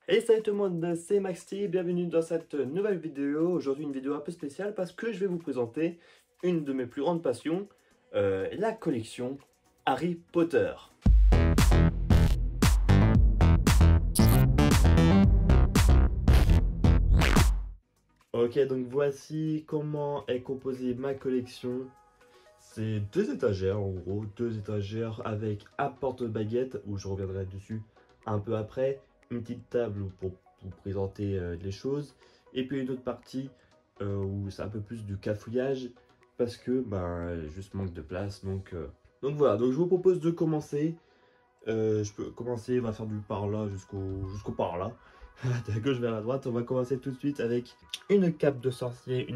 Hey salut tout le monde, c'est Maxty, bienvenue dans cette nouvelle vidéo. Aujourd'hui une vidéo un peu spéciale parce que je vais vous présenter une de mes plus grandes passions, la collection Harry Potter. Ok, donc voici comment est composée ma collection. C'est deux étagères en gros, deux étagères avec un porte-baguette où je reviendrai dessus un peu après, une petite table pour vous présenter les choses, et puis une autre partie où c'est un peu plus du cafouillage parce que juste manque de place. Donc voilà, donc je vous propose de commencer. Je peux commencer, on va faire du par là jusqu'au par là, de la gauche vers la droite. On va commencer tout de suite avec une cape de sorcier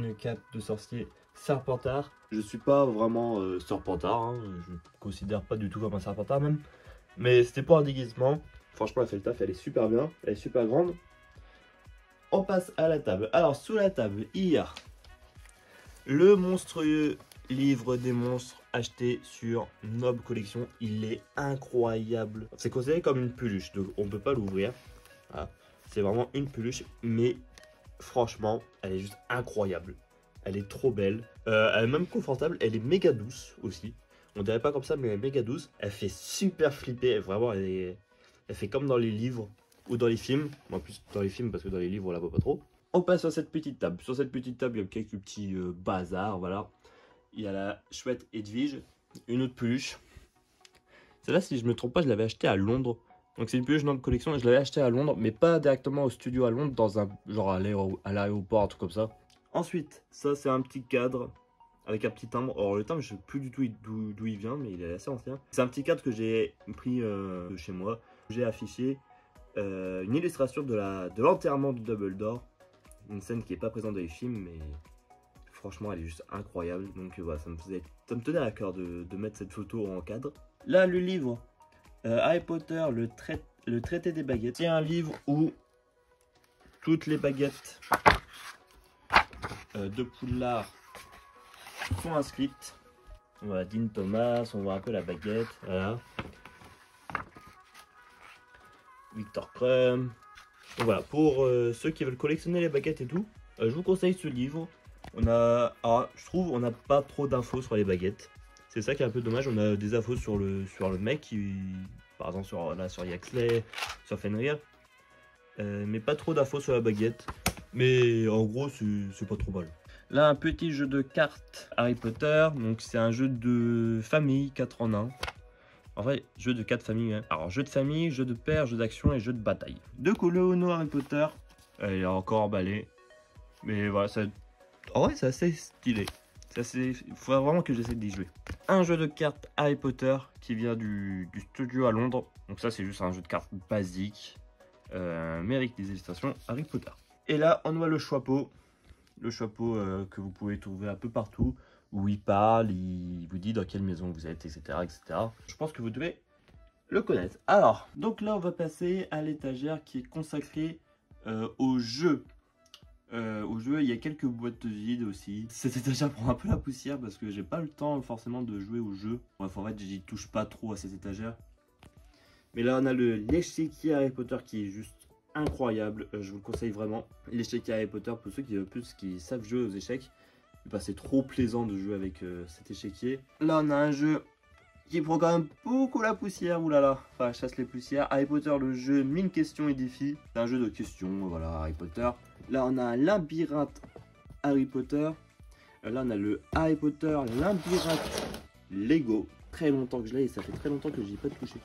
Serpentard. Je suis pas vraiment Serpentard, hein. Je me considère pas du tout comme un Serpentard même, mais c'était pour un déguisement. Franchement, elle fait le taf, elle est super bien, elle est super grande. On passe à la table. Alors, sous la table, il y a le monstrueux livre des monstres acheté sur Nob Collection. Il est incroyable. C'est considéré comme une peluche, donc on ne peut pas l'ouvrir. Voilà. C'est vraiment une peluche, mais franchement, elle est juste incroyable. Elle est trop belle. Elle est même confortable. Elle est méga douce aussi. On dirait pas comme ça, mais elle est méga douce. Elle fait super flipper. Vraiment, elle fait comme dans les livres ou dans les films. En plus, dans les films, parce que dans les livres, on la voit pas trop. On passe sur cette petite table. Sur cette petite table, il y a quelques petits bazars. Voilà. Il y a la chouette Edwige. Une autre peluche. Celle-là, si je me trompe pas, je l'avais achetée à Londres. Donc c'est une peluche dans la collection. Je l'avais achetée à Londres, mais pas directement au studio à Londres, dans un genre à l'aéroport, un truc comme ça. Ensuite, ça c'est un petit cadre avec un petit timbre. Alors le timbre, je sais plus du tout d'où il vient, mais il est assez ancien. C'est un petit cadre que j'ai pris de chez moi. J'ai affiché une illustration de l'enterrement de Dumbledore. Une scène qui n'est pas présente dans les films, mais franchement elle est juste incroyable. Donc voilà, ça me tenait à cœur de mettre cette photo en cadre. Là, le livre Harry Potter, le traité des baguettes. C'est un livre où toutes les baguettes de Poudlard sont inscrites. Voilà, Dean Thomas, on voit un peu la baguette. Voilà. Victor Crumb. Donc voilà, pour ceux qui veulent collectionner les baguettes et tout, je vous conseille ce livre. Je trouve on n'a pas trop d'infos sur les baguettes. C'est ça qui est un peu dommage. On a des infos sur le mec, par exemple sur Yaxley, sur Fenrir, mais pas trop d'infos sur la baguette. Mais en gros, c'est pas trop mal. Là, un petit jeu de cartes Harry Potter. Donc c'est un jeu de famille 4 en 1. En vrai, jeu de 4 familles. Hein. Alors, jeu de famille, jeu de paire, jeu d'action et jeu de bataille. Deux couleurs Harry Potter. Elle est encore emballée. Mais voilà, en vrai, c'est assez stylé. Il faut vraiment que j'essaie d'y jouer. Un jeu de cartes Harry Potter qui vient du studio à Londres. Donc ça, c'est juste un jeu de cartes basique. Mais avec des illustrations Harry Potter. Et là, on voit le chapeau. Le chapeau que vous pouvez trouver un peu partout. Où il parle, il vous dit dans quelle maison vous êtes, etc., etc. Je pense que vous devez le connaître. Alors, donc là, on va passer à l'étagère qui est consacrée aux jeux. Il y a quelques boîtes vides aussi. Cette étagère prend un peu la poussière parce que j'ai pas le temps forcément de jouer au jeu. Bref, en fait, j'y touche pas trop à cette étagère. Mais là, on a l'échiquier Harry Potter qui est juste incroyable. Je vous le conseille vraiment. L'échiquier Harry Potter, pour ceux qui savent jouer aux échecs. C'est trop plaisant de jouer avec cet échiquier. Là, on a un jeu qui prend quand même beaucoup la poussière. Oulala, enfin, chasse les poussières. Harry Potter, le jeu 1000 questions et défis. C'est un jeu de questions, voilà, Harry Potter. Là, on a un labyrinthe Harry Potter. Là, on a le Harry Potter labyrinthe Lego. Très longtemps que je l'ai et ça fait très longtemps que j'y ai pas touché.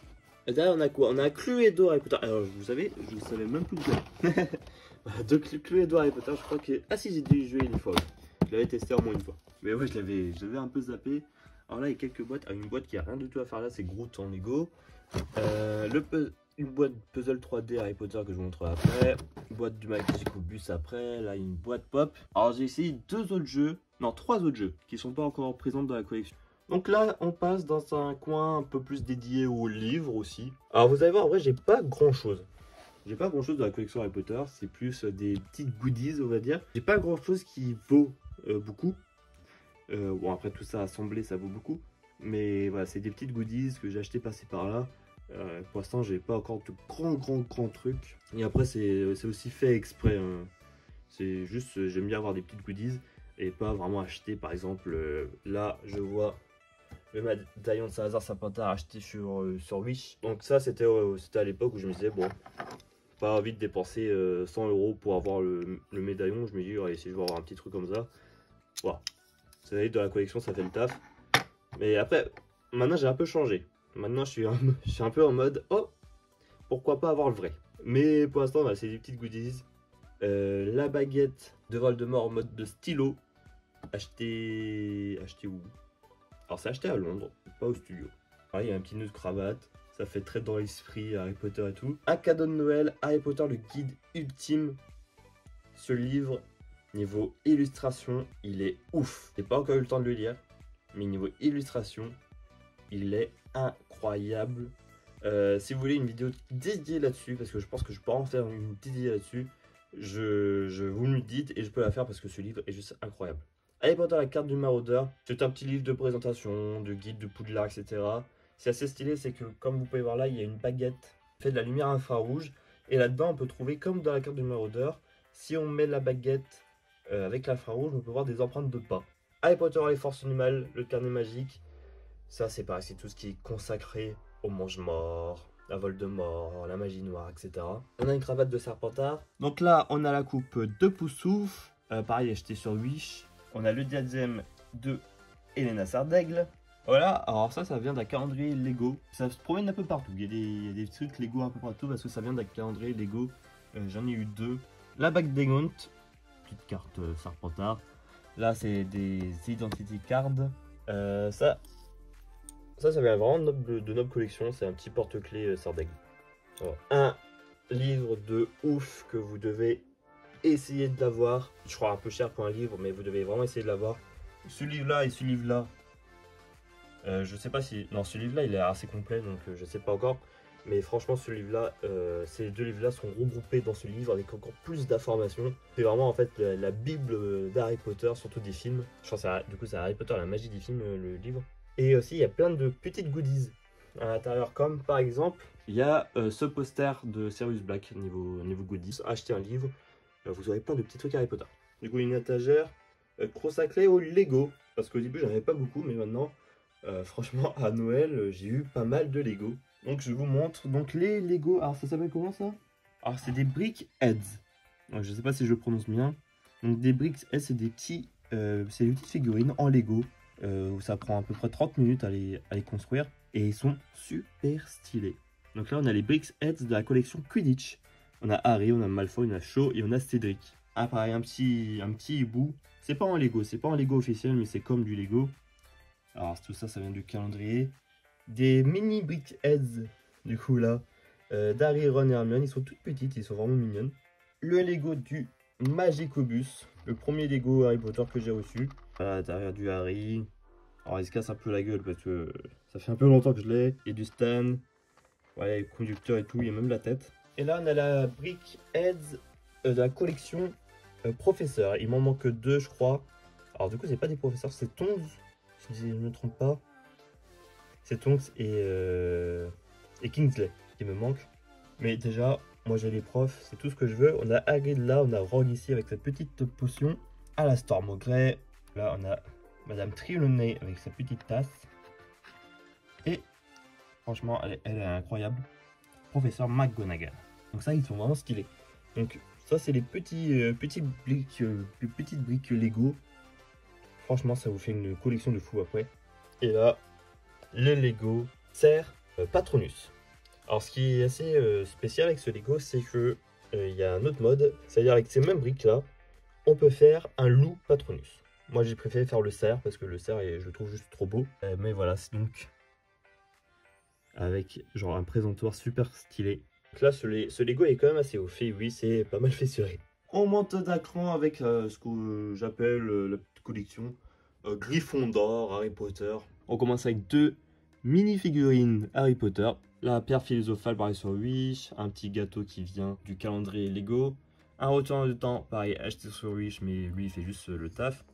Et derrière, on a quoi? On a un Cluedo Harry Potter. Alors, vous savez, je savais même plus de deux Cluedo Harry Potter. Je crois que... Ah si, j'ai dû jouer une fois. Ouais. Je l'avais testé au moins une fois. Mais ouais, je l'avais un peu zappé. Alors là, il y a quelques boîtes. Une boîte qui a rien du tout à faire là, c'est Groot en Lego. Une boîte puzzle 3D Harry Potter que je vous montrerai après. Une boîte du Magic Bus après. Là, une boîte pop. Alors, j'ai essayé trois autres jeux qui sont pas encore présents dans la collection. Donc là, on passe dans un coin un peu plus dédié aux livres aussi. Alors, vous allez voir, en vrai, j'ai pas grand chose. J'ai pas grand chose dans la collection Harry Potter. C'est plus des petites goodies, on va dire. J'ai pas grand chose qui vaut beaucoup. Bon, après tout ça assemblé, ça vaut beaucoup. Mais voilà, c'est des petites goodies que j'ai acheté passé par là. Pour l'instant, j'ai pas encore de grands trucs. Et après, c'est aussi fait exprès, hein. C'est juste, j'aime bien avoir des petites goodies et pas vraiment acheter. Par exemple, là, je vois le médaillon de Salazar Serpentard acheté sur Wish. Donc ça, c'était à l'époque où je me disais, bon, pas envie de dépenser 100 € pour avoir le médaillon. Je me dis, ouais, si je veux avoir un petit truc comme ça, voilà. Ça va être de la collection, ça fait le taf. Mais après, maintenant, j'ai un peu changé. Maintenant, je suis un peu en mode, oh, pourquoi pas avoir le vrai. Mais pour l'instant, c'est des petites goodies. La baguette de Voldemort en mode de stylo. Acheté où? Alors, c'est acheté à Londres, pas au studio. Ah, il y a un petit nœud de cravate. Ça fait très dans l'esprit Harry Potter et tout. Un cadeau de Noël, Harry Potter, le guide ultime. Ce livre, niveau illustration, il est ouf. J'ai pas encore eu le temps de le lire, mais niveau illustration, il est incroyable. Si vous voulez une vidéo dédiée là-dessus, parce que je pense que je peux en faire une dédiée là-dessus, je vous me le dites et je peux la faire parce que ce livre est juste incroyable. Harry Potter, la carte du maraudeur, c'est un petit livre de présentation, de guide de Poudlard, etc. C'est assez stylé, c'est que comme vous pouvez voir là, il y a une baguette fait de la lumière infrarouge. Et là-dedans, on peut trouver, comme dans la carte du maraudeur, si on met la baguette avec l'infrarouge, on peut voir des empreintes de pas. Harry Potter, les forces du mal, le carnet magique. Ça, c'est pareil, c'est tout ce qui est consacré au mange-mort, à Voldemort, la magie noire, etc. On a une cravate de Serpentard. Donc là, on a la coupe de Poussouf. Pareil, acheté sur Wish. On a le diadème de Helena Sardaigle. Voilà, alors ça vient d'un calendrier Lego. Ça se promène un peu partout. Il y a des trucs Lego un peu partout parce que ça vient d'un calendrier Lego. J'en ai eu 2. La bague d'Egmont, petite carte Serpentard. Là, c'est des identity cards. Ça vient vraiment de notre collection. C'est un petit porte-clés Sardaigle. Voilà. Un livre de ouf que vous devez essayer de l'avoir. Je crois un peu cher pour un livre, mais vous devez vraiment essayer de l'avoir. Ce livre-là et ce livre-là. Je sais pas si... Non, ce livre-là, il est assez complet, donc je sais pas encore. Mais franchement, ce livre-là, ces deux livres-là sont regroupés dans ce livre avec encore plus d'informations. C'est vraiment en fait la bible d'Harry Potter, surtout des films. Je pense que du coup, c'est Harry Potter, la magie des films, le livre. Et aussi, il y a plein de petites goodies à l'intérieur, comme par exemple, il y a ce poster de Sirius Black niveau goodies. Achetez un livre, vous aurez plein de petits trucs Harry Potter. Du coup, une étagère consacrée au Lego. Parce qu'au début, j'en avais pas beaucoup, mais maintenant... franchement, à Noël, j'ai eu pas mal de Lego. Donc, je vous montre. Donc, les Lego. Alors, ça s'appelle comment ça? Alors, c'est des Brick Heads. Donc, je sais pas si je le prononce bien. Donc, des Brick Heads, c'est des petites figurines en Lego. Où ça prend à peu près 30 minutes à les construire. Et ils sont super stylés. Donc, là, on a les Brick Heads de la collection Quidditch. On a Harry, on a Malfoy, on a Cho et on a Cédric. Ah, pareil, un petit hibou. C'est pas en Lego, c'est pas en Lego officiel, mais c'est comme du Lego. Alors tout ça, ça vient du calendrier. Des mini brick heads, du coup là, d'Harry, Ron et Hermione. Ils sont toutes petites, ils sont vraiment mignonnes. Le Lego du Magicobus, le premier Lego Harry Potter que j'ai reçu. Voilà, derrière du Harry. Alors il se casse un peu la gueule parce que ça fait un peu longtemps que je l'ai. Il y a du Stan, ouais, le conducteur et tout, il y a même la tête. Et là on a la brick heads de la collection professeur. Il m'en manque 2 je crois. Alors du coup c'est pas des professeurs, c'est 11. Si je ne me trompe pas, c'est Tonks et Kingsley qui me manquent. Mais déjà, moi j'ai les profs, c'est tout ce que je veux. On a Hagrid là, on a Rogue ici avec sa petite potion. À la Storm au grès. Là, on a Madame Trelawney avec sa petite tasse. Et franchement, elle est incroyable. Professeur McGonagall. Donc ça, ils sont vraiment stylés. Donc ça, c'est les petites briques Lego. Franchement, ça vous fait une collection de fou après. Et là, le Lego Cerf Patronus. Alors, ce qui est assez spécial avec ce Lego, c'est que il y a un autre mode. C'est-à-dire, avec ces mêmes briques-là, on peut faire un loup Patronus. Moi, j'ai préféré faire le cerf parce que le cerf, je le trouve juste trop beau. Mais voilà, c'est donc avec genre un présentoir super stylé. Donc là, ce Lego est quand même assez haut fait. Oui, c'est pas mal fissuré. On monte d'un cran avec ce que j'appelle la petite collection Gryffondor, Harry Potter. On commence avec 2 mini-figurines Harry Potter. La pierre philosophale, pareil sur Wish. Un petit gâteau qui vient du calendrier Lego. Un retour de temps, pareil, acheté sur Wish, mais lui, il fait juste le taf.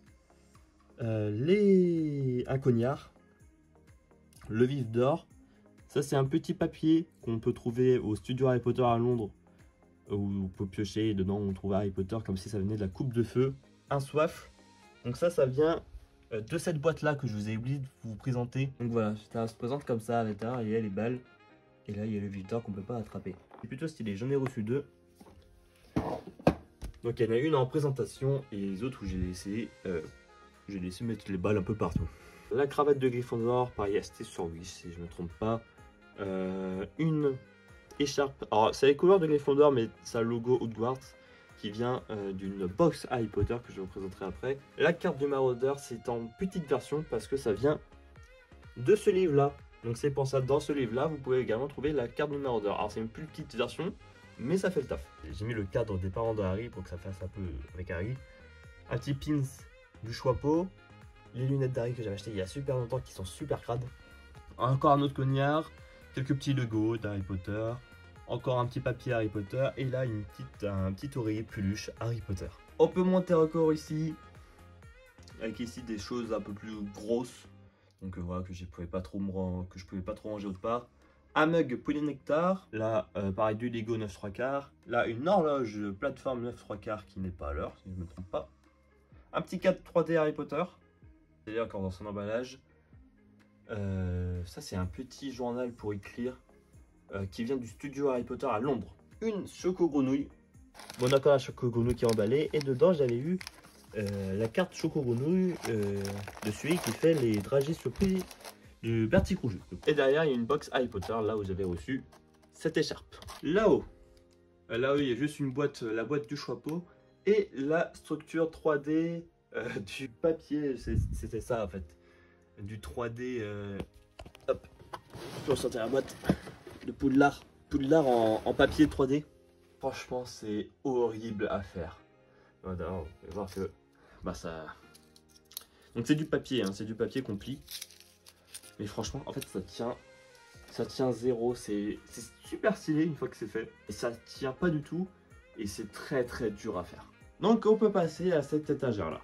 Un cognard. Le vif d'or. Ça, c'est un petit papier qu'on peut trouver au studio Harry Potter à Londres, où on peut piocher et dedans on trouve Harry Potter comme si ça venait de la coupe de feu. Un soif. Donc ça vient de cette boîte-là que je vous ai oublié de vous présenter. Donc voilà, ça se présente comme ça à l'intérieur, il y a les balles. Et là, il y a le Victor qu'on peut pas attraper. C'est plutôt stylé, j'en ai reçu 2. Donc il y en a une en présentation et les autres où j'ai laissé mettre les balles un peu partout. La cravate de Gryffondor, pareil, ST sur 8 si je ne me trompe pas. Une écharpe, alors c'est les couleurs de Gryffondor mais ça logo Hogwarts qui vient d'une box Harry Potter que je vous présenterai après. La carte du maraudeur, c'est en petite version parce que ça vient de ce livre là. Donc c'est pour ça, dans ce livre là, vous pouvez également trouver la carte du maraudeur. Alors c'est une plus petite version, mais ça fait le taf. J'ai mis le cadre des parents de Harry pour que ça fasse un peu avec Harry. Un petit pins du Choixpeau. Les lunettes d'Harry que j'avais acheté il y a super longtemps qui sont super crades. Encore un autre cognard. Quelques petits Lego d'Harry Potter. Encore un petit papier Harry Potter. Et là un petit oreiller peluche Harry Potter. On peut monter encore ici. Avec ici des choses un peu plus grosses. Donc voilà que je pouvais pas trop ranger autre part. Un mug polynectar, là pareil du Lego 9 3/4, là une horloge plateforme 9 3/4 qui n'est pas à l'heure si je ne me trompe pas. Un petit cadre 3D Harry Potter, c'est encore dans son emballage. Ça c'est un petit journal pour écrire qui vient du studio Harry Potter à Londres. Une choco grenouille, bon d'accord la choco grenouille qui est emballée et dedans j'avais eu la carte choco grenouille de celui qui fait les dragées surprises du Bertie Rouge. Et derrière, il y a une box Harry Potter, là où j'avais reçu cette écharpe. Là-haut, il y a juste une boîte, la boîte du Choixpeau et la structure 3D du papier. C'était ça en fait, du 3D. Hop, je peux ressortir la boîte de Poudlard. Poudlard en papier 3D. Franchement, c'est horrible à faire. Voilà, on va voir que bah ça. Donc c'est du papier, hein, c'est du papier qu'on plie. Mais franchement, en fait, ça tient zéro. C'est super stylé une fois que c'est fait. Et ça tient pas du tout. Et c'est très dur à faire. Donc, on peut passer à cette étagère-là.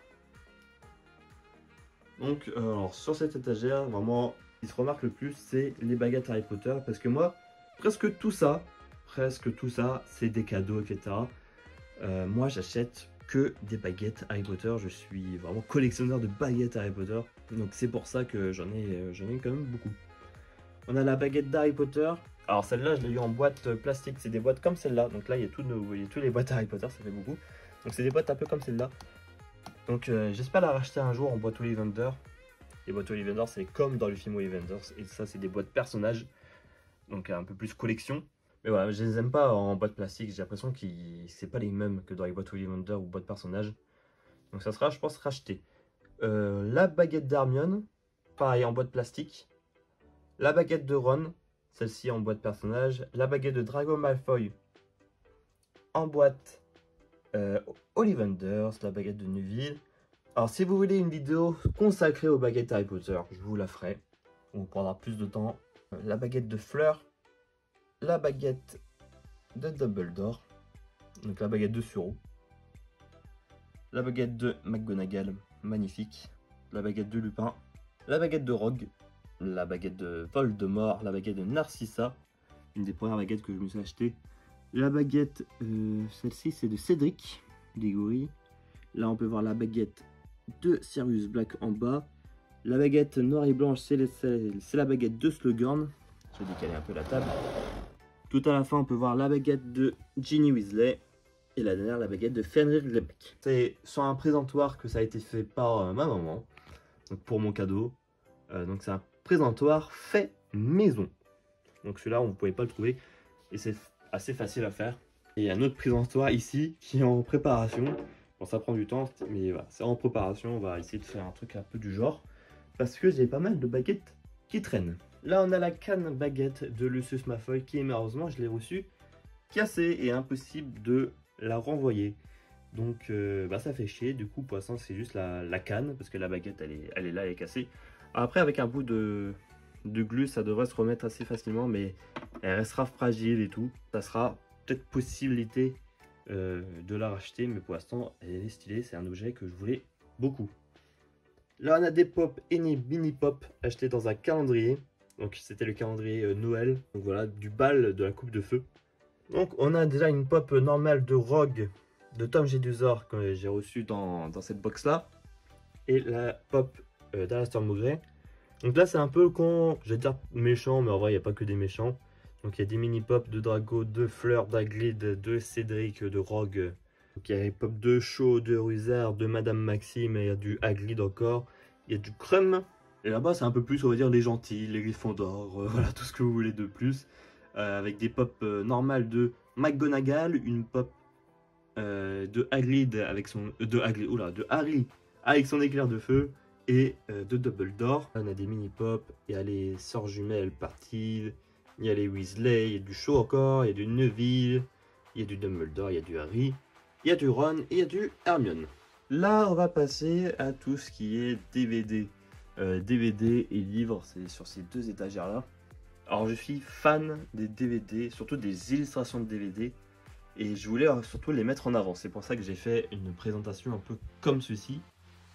Donc, alors, sur cette étagère, vraiment, ce qui se remarque le plus, c'est les baguettes Harry Potter. Parce que moi, presque tout ça, c'est des cadeaux, etc. Moi, j'achète que des baguettes Harry Potter. Je suis vraiment collectionneur de baguettes Harry Potter. Donc c'est pour ça que j'en ai quand même beaucoup. On a la baguette d'Harry Potter. Alors celle-là, je l'ai eu en boîte plastique. C'est des boîtes comme celle-là. Donc là, il y a toutes les boîtes Harry Potter, ça fait beaucoup. Donc c'est des boîtes un peu comme celle-là. Donc j'espère la racheter un jour en boîte Ollivander. Les boîtes Ollivander, c'est comme dans le film Ollivander. Et ça, c'est des boîtes personnages. Donc un peu plus collection. Mais voilà, je les aime pas en boîte plastique. J'ai l'impression que c'est pas les mêmes que dans les boîtes Ollivander ou boîtes personnages. Donc ça sera, je pense, racheté. La baguette d'Hermione, pareil en boîte plastique. La baguette de Ron, celle-ci en boîte personnage. La baguette de Drago Malfoy en boîte Ollivanders. La baguette de Neville. Alors si vous voulez une vidéo consacrée aux baguettes Harry Potter, je vous la ferai. On prendra plus de temps. La baguette de Fleur. La baguette de Dumbledore. Donc la baguette de Suro. La baguette de McGonagall, magnifique. La baguette de Lupin. La baguette de Rogue. La baguette de Voldemort. La baguette de Narcissa. Une des premières baguettes que je me suis acheté. La baguette, celle-ci c'est de Cédric Diggory. Là on peut voir la baguette de Sirius Black en bas. La baguette noire et blanche c'est la baguette de Slughorn. Je vais décaler un peu la table. Tout à la fin on peut voir la baguette de Ginny Weasley. Et la dernière, la baguette de Fenrir Glebeck. C'est sur un présentoir que ça a été fait par ma maman. Donc pour mon cadeau. Donc c'est un présentoir fait maison. Donc celui-là, on ne pouvait pas le trouver. Et c'est assez facile à faire. Et il y a un autre présentoir ici qui est en préparation. Bon, ça prend du temps, mais voilà, c'est en préparation. On va essayer de faire un truc un peu du genre. Parce que j'ai pas mal de baguettes qui traînent. Là, on a la canne baguette de Lucius Malfoy qui, malheureusement, je l'ai reçue cassée et impossible de la renvoyer. Donc ça fait chier. Du coup pour l'instant c'est juste la canne parce que la baguette elle est là, elle est cassée. Après avec un bout de glu ça devrait se remettre assez facilement, mais elle restera fragile et tout. Ça sera peut-être possibilité de la racheter, mais pour l'instant elle est stylée. C'est un objet que je voulais beaucoup. Là on a des pop et mini pop achetés dans un calendrier. Donc c'était le calendrier Noël. Donc voilà, du bal de la coupe de feu. Donc on a déjà une pop normale de Rogue de Tom Jedusor que j'ai reçu dans cette box là. Et la pop d'Alastair Mowbray. Donc là c'est un peu con, je vais dire méchant, mais en vrai il n'y a pas que des méchants. Donc il y a des mini pop de Drago, de Fleur, d'Aglid, de Cédric, de Rogue. Donc il y a les pop de Shaw, de Ruizer, de Madame Maxime, et il y a du Aglid encore. Il y a du Crumb. Et là-bas c'est un peu plus on va dire les gentils, les griffons d'or, voilà tout ce que vous voulez de plus. Avec des pop normales de McGonagall, une pop de Aglid avec son... de Harry avec son éclair de feu. Et de Dumbledore. On a des mini-pop, il y a les sœurs jumelles parties, il y a les Weasley, il y a du Shaw encore, il y a du Neville, il y a du Dumbledore, il y a du Harry, il y a du Ron et il y a du Hermione. Là, on va passer à tout ce qui est DVD. DVD et livres, c'est sur ces deux étagères-là. Alors, je suis fan des DVD, surtout des illustrations de DVD. Et je voulais surtout les mettre en avant. C'est pour ça que j'ai fait une présentation un peu comme ceci.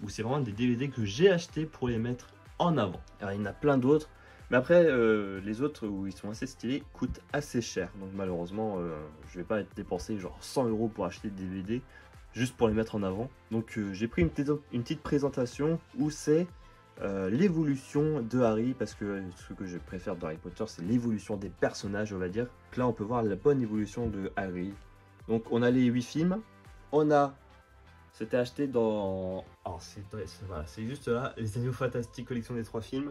Où c'est vraiment des DVD que j'ai achetés pour les mettre en avant. Alors il y en a plein d'autres, mais après les autres où ils sont assez stylés coûtent assez cher. Donc malheureusement je vais pas être dépensé genre 100 € pour acheter des DVD juste pour les mettre en avant. Donc j'ai pris une petite présentation où c'est l'évolution de Harry, parce que ce que je préfère dans Harry Potter c'est l'évolution des personnages on va dire. Donc là on peut voir la bonne évolution de Harry. Donc on a les 8 films, on a... C'était acheté dans... Alors c'est juste là, les Animaux Fantastiques, collection des 3 films.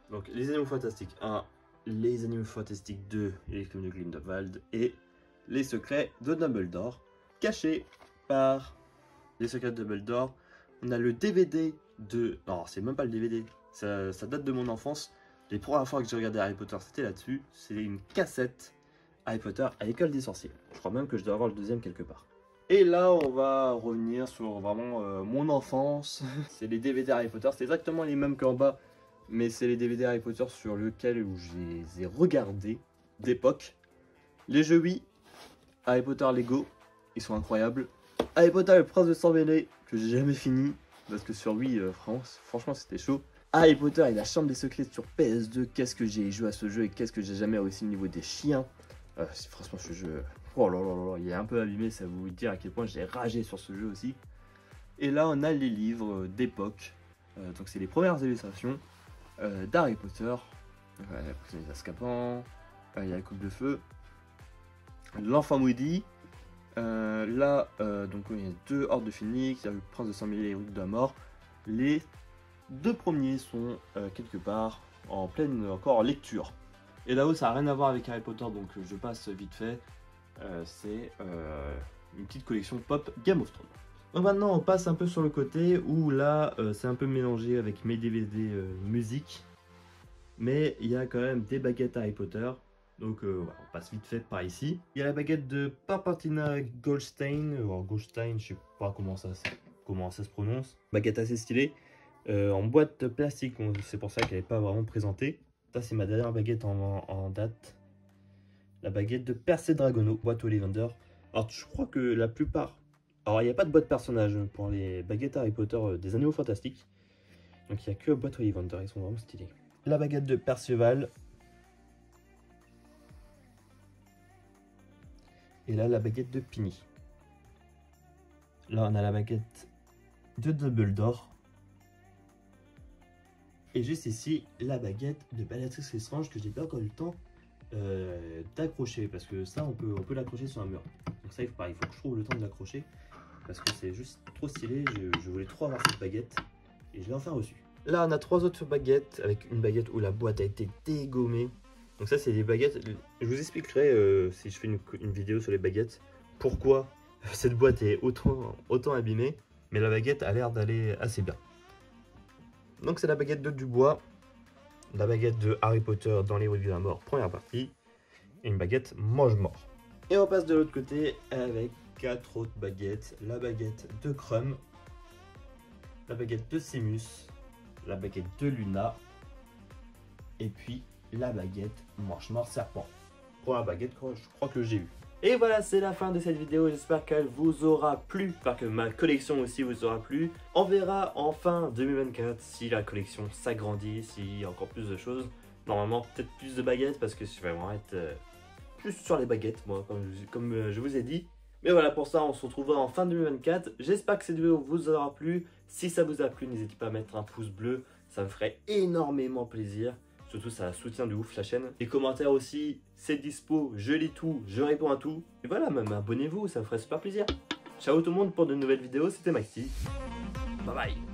Donc les Animaux Fantastiques 1, les Animaux Fantastiques 2, les Crimes de Grindelwald et les Secrets de Dumbledore, cachés par les Secrets de Dumbledore. On a le DVD de... Non, c'est même pas le DVD, ça date de mon enfance. Les premières fois que j'ai regardé Harry Potter, c'était là-dessus. C'est une cassette Harry Potter à l'école des sorciers. Je crois même que je dois avoir le deuxième quelque part. Et là, on va revenir sur vraiment mon enfance. C'est les DVD Harry Potter. C'est exactement les mêmes qu'en bas. Mais c'est les DVD Harry Potter sur lesquels je les ai regardés d'époque. Les jeux Wii, Harry Potter Lego, ils sont incroyables. Harry Potter le Prince de Sang Mêlé, que j'ai jamais fini. Parce que sur Wii, franchement, c'était chaud. Harry Potter et la Chambre des Secrets sur PS2. Qu'est-ce que j'ai joué à ce jeu et qu'est-ce que j'ai jamais réussi au niveau des chiens. Franchement, ce jeu... Oh là là là, il est un peu abîmé, ça vous dire à quel point j'ai ragé sur ce jeu aussi. Et là, on a les livres d'époque. Donc, c'est les premières illustrations d'Harry Potter. La prison des Azkaban, il y a la coupe de feu, l'enfant maudit. Là, donc, il y a 2 hordes de phénix, il y a le prince de Sang-Mêlé et les routes de la mort. Les 2 premiers sont quelque part en pleine encore lecture. Et là-haut, ça n'a rien à voir avec Harry Potter, donc je passe vite fait. C'est une petite collection pop Game of Thrones. Donc maintenant on passe un peu sur le côté où là c'est un peu mélangé avec mes DVD musique, mais il y a quand même des baguettes Harry Potter. Donc voilà, on passe vite fait par ici. Il y a la baguette de Palpatine Goldstein, Goldstein, je sais pas comment ça se prononce. Baguette assez stylée, en boîte plastique, c'est pour ça qu'elle n'est pas vraiment présentée. Ça c'est ma dernière baguette en date. La baguette de Percé Dragono, boîte Ollivander. Alors je crois que la plupart... Alors il n'y a pas de boîte personnage pour les baguettes Harry Potter des Animaux Fantastiques. Donc il n'y a que boîte Ollivander, ils sont vraiment stylés. La baguette de Perceval. Et là la baguette de Pini. Là on a la baguette de Dumbledore. Et juste ici la baguette de Bellatrix Lestrange que j'ai pas encore eu le temps d'accrocher, parce que ça on peut l'accrocher sur un mur. Donc ça il faut que je trouve le temps de l'accrocher, parce que c'est juste trop stylé. Je voulais trop avoir cette baguette et je l'ai enfin reçue. Là on a 3 autres baguettes, avec une baguette où la boîte a été dégommée. Donc ça c'est des baguettes, je vous expliquerai si je fais une vidéo sur les baguettes pourquoi cette boîte est autant abîmée, mais la baguette a l'air d'aller assez bien. Donc c'est la baguette de Dubois, la baguette de Harry Potter dans les rues de la mort, première partie, et une baguette mange-mort. Et on passe de l'autre côté avec 4 autres baguettes. La baguette de Crumb, la baguette de Simus, la baguette de Luna, et puis la baguette mange-mort serpent. Première baguette que je crois que j'ai eue. Et voilà, c'est la fin de cette vidéo, j'espère qu'elle vous aura plu, enfin que ma collection aussi vous aura plu. On verra en fin 2024 si la collection s'agrandit, s'il y a encore plus de choses. Normalement, peut-être plus de baguettes parce que je vais vraiment être plus sur les baguettes, moi, comme je vous ai dit. Mais voilà, pour ça, on se retrouvera en fin 2024. J'espère que cette vidéo vous aura plu. Si ça vous a plu, n'hésitez pas à mettre un pouce bleu. Ça me ferait énormément plaisir. Surtout, ça soutient de ouf la chaîne. Les commentaires aussi, c'est dispo. Je lis tout, je réponds à tout. Et voilà, même abonnez-vous, ça me ferait super plaisir. Ciao tout le monde pour de nouvelles vidéos. C'était Maxi. Bye bye.